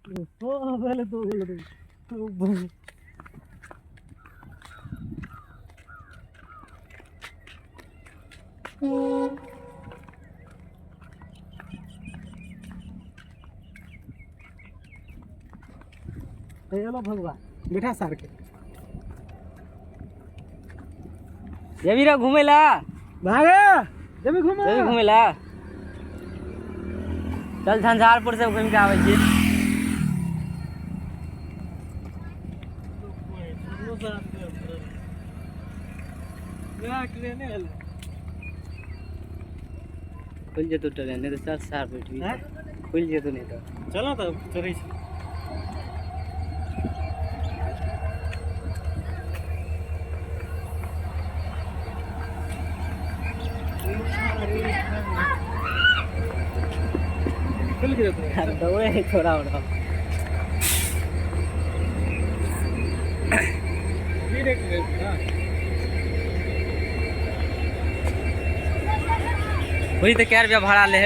ओ पहले तो हेलो भगवान बैठा सार के जेबीरा घूमेला भागे जब घूमेला चल झंझारपुर से घूम के आवे छी। खुल जेतो ट्रेन नहीं तो चल सार बैठी खुल जेतो नहीं तो चलो तो चढ़ी दौड़े थोड़ा बड़ा वही तो क्या रुपया भाड़ा ले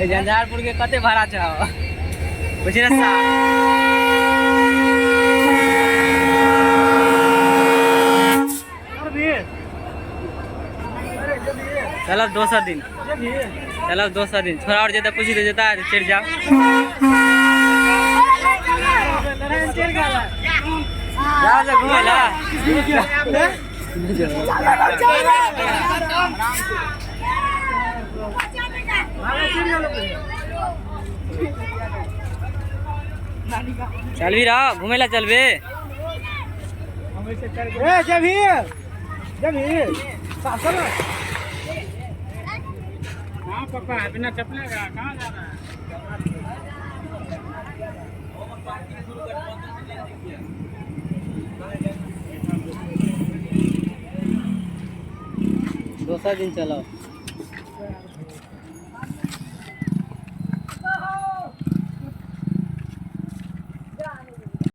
झंझारपुर के कते भाड़ा चाहो कुछ रास्ता चलो दोसर दिन चलो दोसर दिन थोड़ा और ज्यादा पूछी दे जाता है चढ़ जाओ जाओ जा घूमे ला चल भी रहा घूमे ला चल बे हाँ पापा बिना चपले का कहाँ जा रहा है? दूसरा दिन चलो